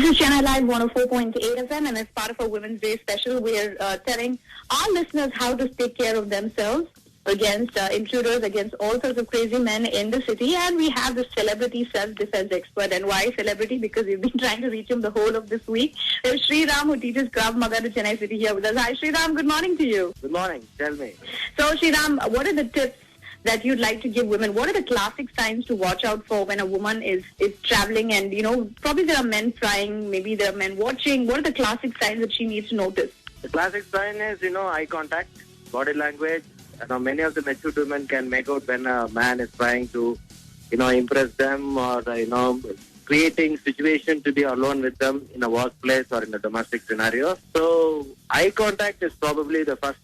This is Chennai Live 104.8 FM, and as part of our Women's Day special, we're telling our listeners how to take care of themselves against intruders, against all sorts of crazy men in the city. And we have the celebrity self-defense expert. And why celebrity? Because we've been trying to reach him the whole of this week. There's Sri Ram, who teaches Krav Maga to Chennai City, here with us. Hi, Sri Ram. Good morning to you. Good morning. Tell me. So, Sri Ram, what are the tips that you'd like to give women? What are the classic signs to watch out for when a woman is traveling and, probably there are men trying, maybe there are men watching. What are the classic signs that she needs to notice? The classic sign is, eye contact, body language. Many of the mature women can make out when a man is trying to, impress them or, creating situation to be alone with them in a workplace or in a domestic scenario. So eye contact is probably the first,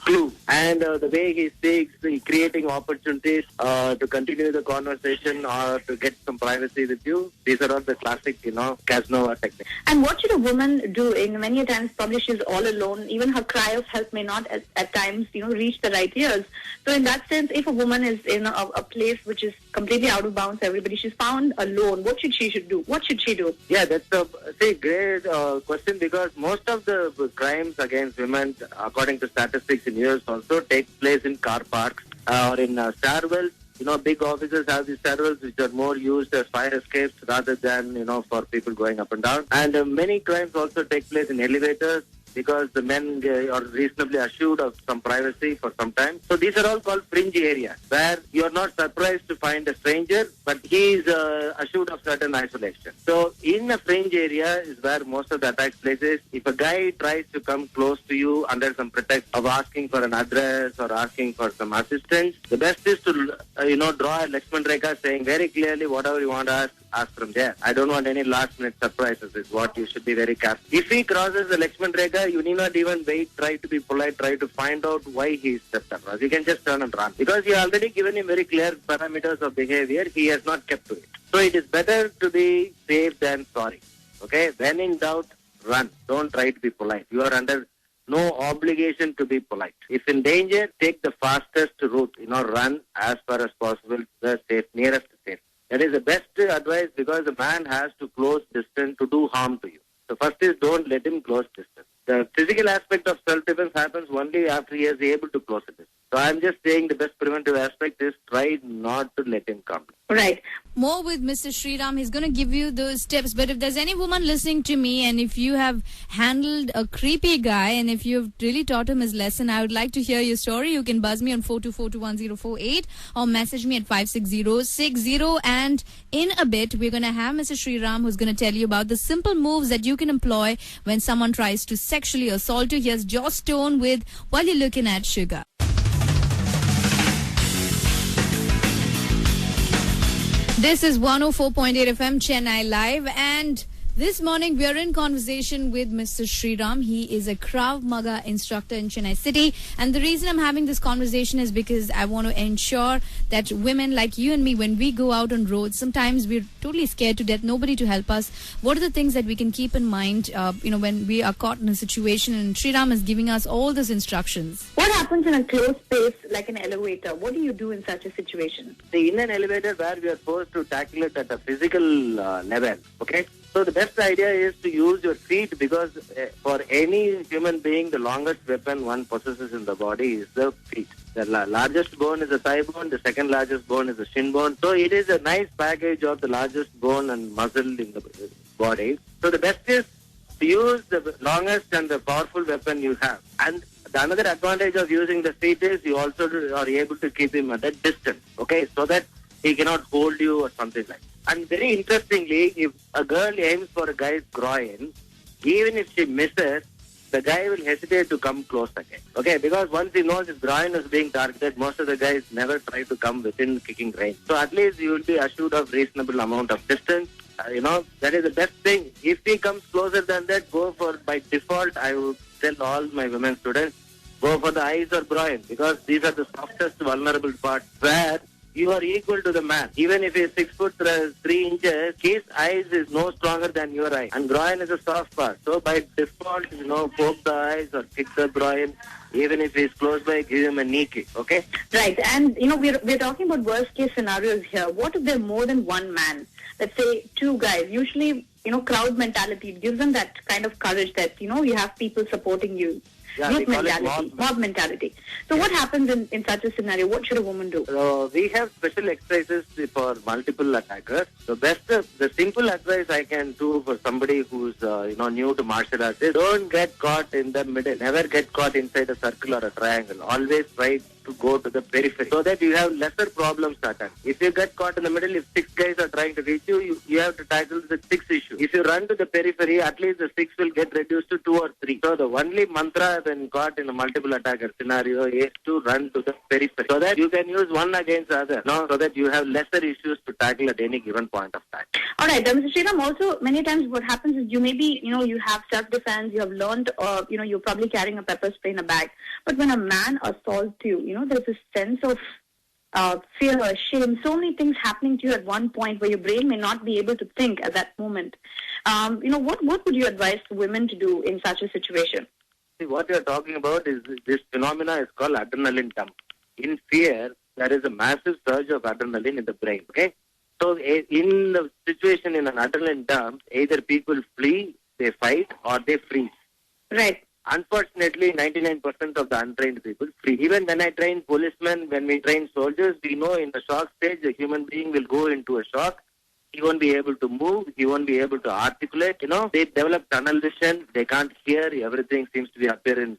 clue. And the way he speaks, creating opportunities to continue the conversation or to get some privacy with you. These are all the classic, Casanova techniques. And what should a woman do? Many times, probably she's all alone. Even her cry of help may not at times, reach the right ears. So in that sense, if a woman is in a place which is completely out of bounds, everybody, she's found alone, what should she do? What should she do? Yeah, that's a great question, because most of the crimes against women, according to statistics in US, also take place in car parks or in stairwells. Big offices have these stairwells which are more used as fire escapes rather than, for people going up and down. And many crimes also take place in elevators, because the men are reasonably assured of some privacy for some time. So these are all called fringe areas, where you are not surprised to find a stranger, but he is assured of certain isolation. So in a fringe area is where most of the attacks places. If a guy tries to come close to you under some pretext of asking for an address or asking for some assistance, the best is to, draw a Lakshman Rekha, saying very clearly whatever you want to ask from there. I don't want any last minute surprises, is what you should be very careful. If he crosses the Lakshman Rekha, you need not even wait, try to be polite, try to find out why he stepped across. You can just turn and run. Because you already given him very clear parameters of behavior, he has not kept to it. So it is better to be safe than sorry. Okay? When in doubt, run. Don't try to be polite. You are under no obligation to be polite. If in danger, take the fastest route. Run as far as possible to the nearest safe. That is the best advice, because the man has to close distance to do harm to you. So first is, don't let him close distance. The physical aspect of self-defense happens only after he is able to close a distance. So I'm just saying the best preventive aspect is try not to let him come. Right. More with Mr. Sriram. He's going to give you those tips. But if there's any woman listening to me, and if you have handled a creepy guy and if you've really taught him his lesson, I would like to hear your story. You can buzz me on 424-21048 or message me at 56060. And in a bit, we're going to have Mr. Sriram, who's going to tell you about the simple moves that you can employ when someone tries to sexually assault you. Here's Joss Stone with While You're Looking at Sugar. This is 104.8 FM Chennai Live, and this morning we are in conversation with Mr. Sriram. He is a Krav Maga instructor in Chennai City, and the reason I'm having this conversation is because I want to ensure that women like you and me, when we go out on roads, sometimes we're totally scared to death, nobody to help us. What are the things that we can keep in mind, when we are caught in a situation? And Sriram is giving us all those instructions. What happens in a closed space like an elevator? What do you do in such a situation? In an elevator where we are forced to tackle it at a physical level, okay? So the best idea is to use your feet, because for any human being, the longest weapon one possesses in the body is the feet. The largest bone is the thigh bone, the second largest bone is the shin bone. So it is a nice package of the largest bone and muscle in the body. So the best is to use the longest and the powerful weapon you have. And the another advantage of using the feet is you also are able to keep him at a distance, okay, so that he cannot hold you or something like that. And very interestingly, if a girl aims for a guy's groin, even if she misses, the guy will hesitate to come close again. Okay, because once he knows his groin is being targeted, most of the guys never try to come within kicking range. So at least you will be assured of reasonable amount of distance. That is the best thing. If he comes closer than that, go for, by default, I would tell all my women students, go for the eyes or groin, because these are the softest vulnerable parts where you are equal to the man. Even if he is 6 foot 3 inches, his eyes is no stronger than your eye. And groin is a soft part. So by default, poke the eyes or kick the groin. Even if he's close by, give him a knee kick, okay? Right. And, we're talking about worst case scenarios here. What if there are more than one man? let's say, two guys, usually, crowd mentality gives them that kind of courage that, you have people supporting you. Yeah, Group mentality, mob mentality. So what happens in such a scenario? What should a woman do? We have special exercises for multiple attackers. The simple advice I can do for somebody who's new to martial arts is don't get caught in the middle. Never get caught inside a circle or a triangle. Always try to go to the periphery so that you have lesser problems to attack. If you get caught in the middle, if 6 guys are trying to reach you, you have to tackle the 6 issue. If you run to the periphery, at least the 6 will get reduced to 2 or 3. So the only mantra when caught in a multiple attacker scenario is to run to the periphery so that you can use one against the other. So that you have lesser issues to tackle at any given point of time. All right, Mr. Sriram, also many times what happens is you have self-defense, you have learned, you're probably carrying a pepper spray in a bag. But when a man assaults you, there's a sense of fear, shame, so many things happening to you at one point where your brain may not be able to think at that moment. What would you advise women to do in such a situation? See, what you're talking about is this phenomena is called adrenaline dump. In fear, there is a massive surge of adrenaline in the brain, okay? So in the situation in an adrenaline dump, either people flee, they fight, or they freeze. Right. Unfortunately, 99% of the untrained people flee. Even when I train policemen, when we train soldiers, we know in the shock stage, a human being will go into a shock. He won't be able to move. He won't be able to articulate. They develop tunnel vision. They can't hear. Everything seems to be appearing,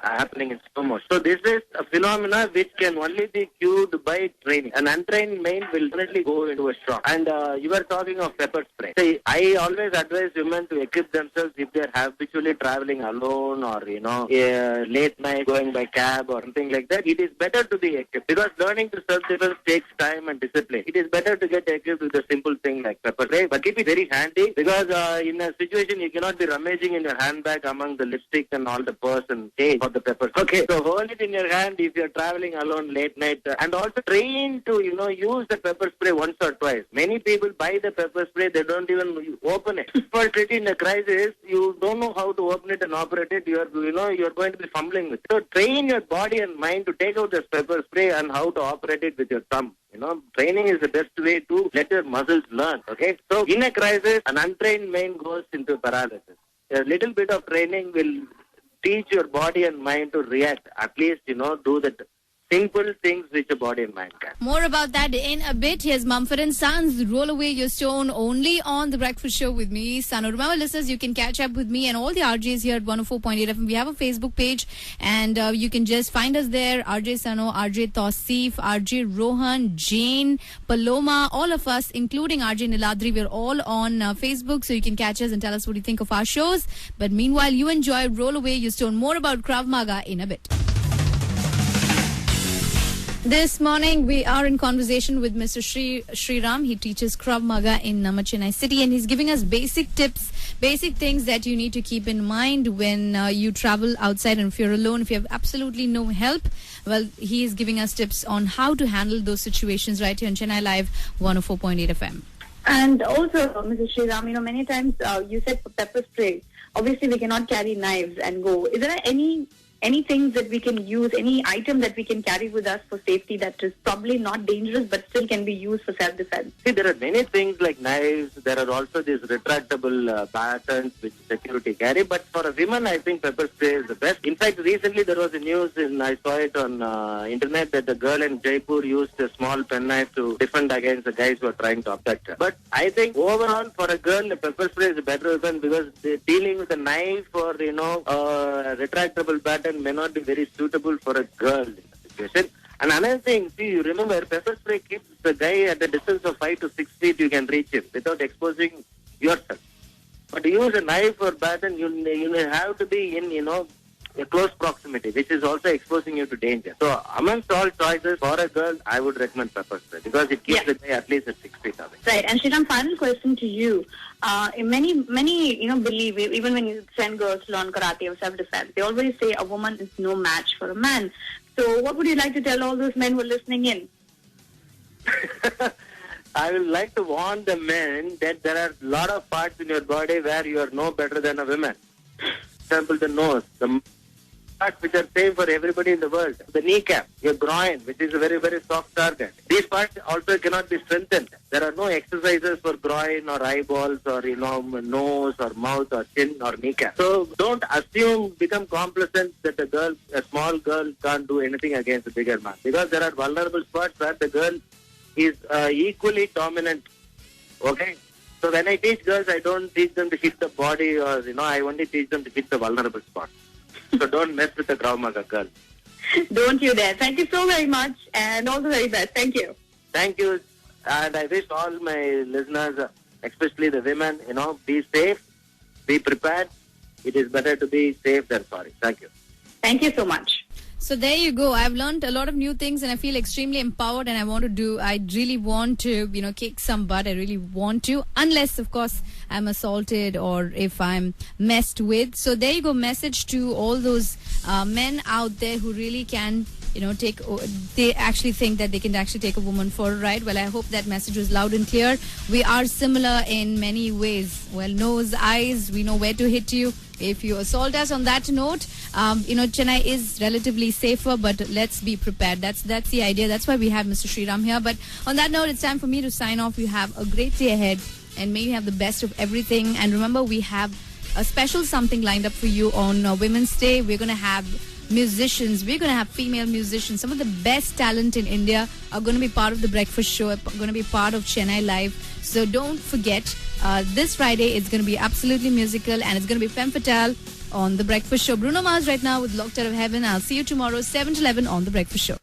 happening in slow motion. So this is a phenomena which can only be cured by training. An untrained mind will definitely go into a shock. And you were talking of pepper spray. See, I always advise women to equip themselves if they're habitually traveling alone or, late night going by cab or something like that. It is better to be equipped because learning to self-defense takes time and discipline. It is better to get equipped with a simple thing like pepper spray, but keep it very handy because in a situation you cannot be rummaging in your handbag among the lipstick and all the purse and case of the peppers. Okay, so hold it in your hand if you're traveling alone late night and also train to, use the pepper spray once or twice. Many people buy the pepper spray, they don't even open it. Unfortunately, in a crisis, you don't know how to open it and operate it. You're going to be fumbling with it. So train your body and mind to take out this pepper spray and how to operate it with your thumb. Training is the best way to let your muscles learn. Okay, so in a crisis, an untrained mind goes into paralysis. A little bit of training will teach your body and mind to react. At least, do the simple things which your body and mind can. More about that in a bit. Here's Mumford & Sons, Roll Away Your Stone, only on The Breakfast Show with me, Sanu. Remember, listeners, you can catch up with me and all the RJs here at 104.8 FM. We have a Facebook page and you can just find us there. RJ Sanu, RJ Tausif, RJ Rohan, Jane, Paloma, all of us, including RJ Niladri. We're all on Facebook, so you can catch us and tell us what you think of our shows. But meanwhile, you enjoy Roll Away Your Stone. More about Krav Maga in a bit. This morning, we are in conversation with Mr. Sriram. He teaches Krav Maga in Chennai City, and he's giving us basic tips, basic things that you need to keep in mind when you travel outside and if you're alone, if you have absolutely no help. Well, he is giving us tips on how to handle those situations right here on Chennai Live 104.8 FM. And also, Mrs. Sriram, many times you said for pepper spray, obviously we cannot carry knives and go. Is there any things that we can use, any item that we can carry with us for safety that is probably not dangerous but still can be used for self-defense? See, there are many things like knives. There are also these retractable batons which security carry. But for a woman, I think pepper spray is the best. In fact, recently there was a news, and I saw it on internet, that the girl in Jaipur used a small penknife to defend against the guys who are trying to abduct her. But I think overall, for a girl, the pepper spray is a better weapon because dealing with a knife or, a retractable baton may not be very suitable for a girl in the situation. And another thing, see, you remember, pepper spray keeps the guy at a distance of 5 to 6 feet, you can reach him without exposing yourself. But to use a knife or baton, you have to be in, a close proximity, which is also exposing you to danger. So amongst all choices, for a girl, I would recommend pepper spray because it keeps the guy at least at 6 feet away. Right. And Sriram, final question to you. Many, believe, even when you send girls to learn karate or self-defense, they always say a woman is no match for a man. So what would you like to tell all those men who are listening in? I would like to warn the men that there are a lot of parts in your body where you are no better than a woman. For example, the nose, parts which are same for everybody in the world. The kneecap, your groin, which is a very, very soft target. These parts also cannot be strengthened. There are no exercises for groin or eyeballs or, nose or mouth or chin or kneecap. So don't assume, become complacent that a small girl can't do anything against a bigger man. Because there are vulnerable spots where the girl is equally dominant. Okay? So when I teach girls, I don't teach them to hit the body or, I only teach them to hit the vulnerable spots. So don't mess with the Krav Maga girl. Don't you dare. Thank you so very much and all the very best. Thank you. Thank you. And I wish all my listeners, especially the women, be safe, be prepared. It is better to be safe than sorry. Thank you. Thank you so much. So there you go. I've learned a lot of new things and I feel extremely empowered and I really want to, kick some butt. I really want to, unless of course I'm assaulted or if I'm messed with. So there you go. Message to all those men out there who really can, they actually think that they can actually take a woman for a ride. Well, I hope that message was loud and clear. We are similar in many ways. Well, nose, eyes, we know where to hit you if you assault us. On that note, Chennai is relatively safer, but let's be prepared. That's the idea. That's why we have Mr. Sriram here. But on that note, it's time for me to sign off. You have a great day ahead and may you have the best of everything. And remember, we have a special something lined up for you on Women's Day. We're going to have musicians. We're going to have female musicians. Some of the best talent in India are going to be part of the breakfast show, are going to be part of Chennai Live. So don't forget, this Friday it's going to be absolutely musical and it's going to be Femme Fatale on the breakfast show. Bruno Mars right now with Locked Out of Heaven. I'll see you tomorrow 7 to 11 on the breakfast show.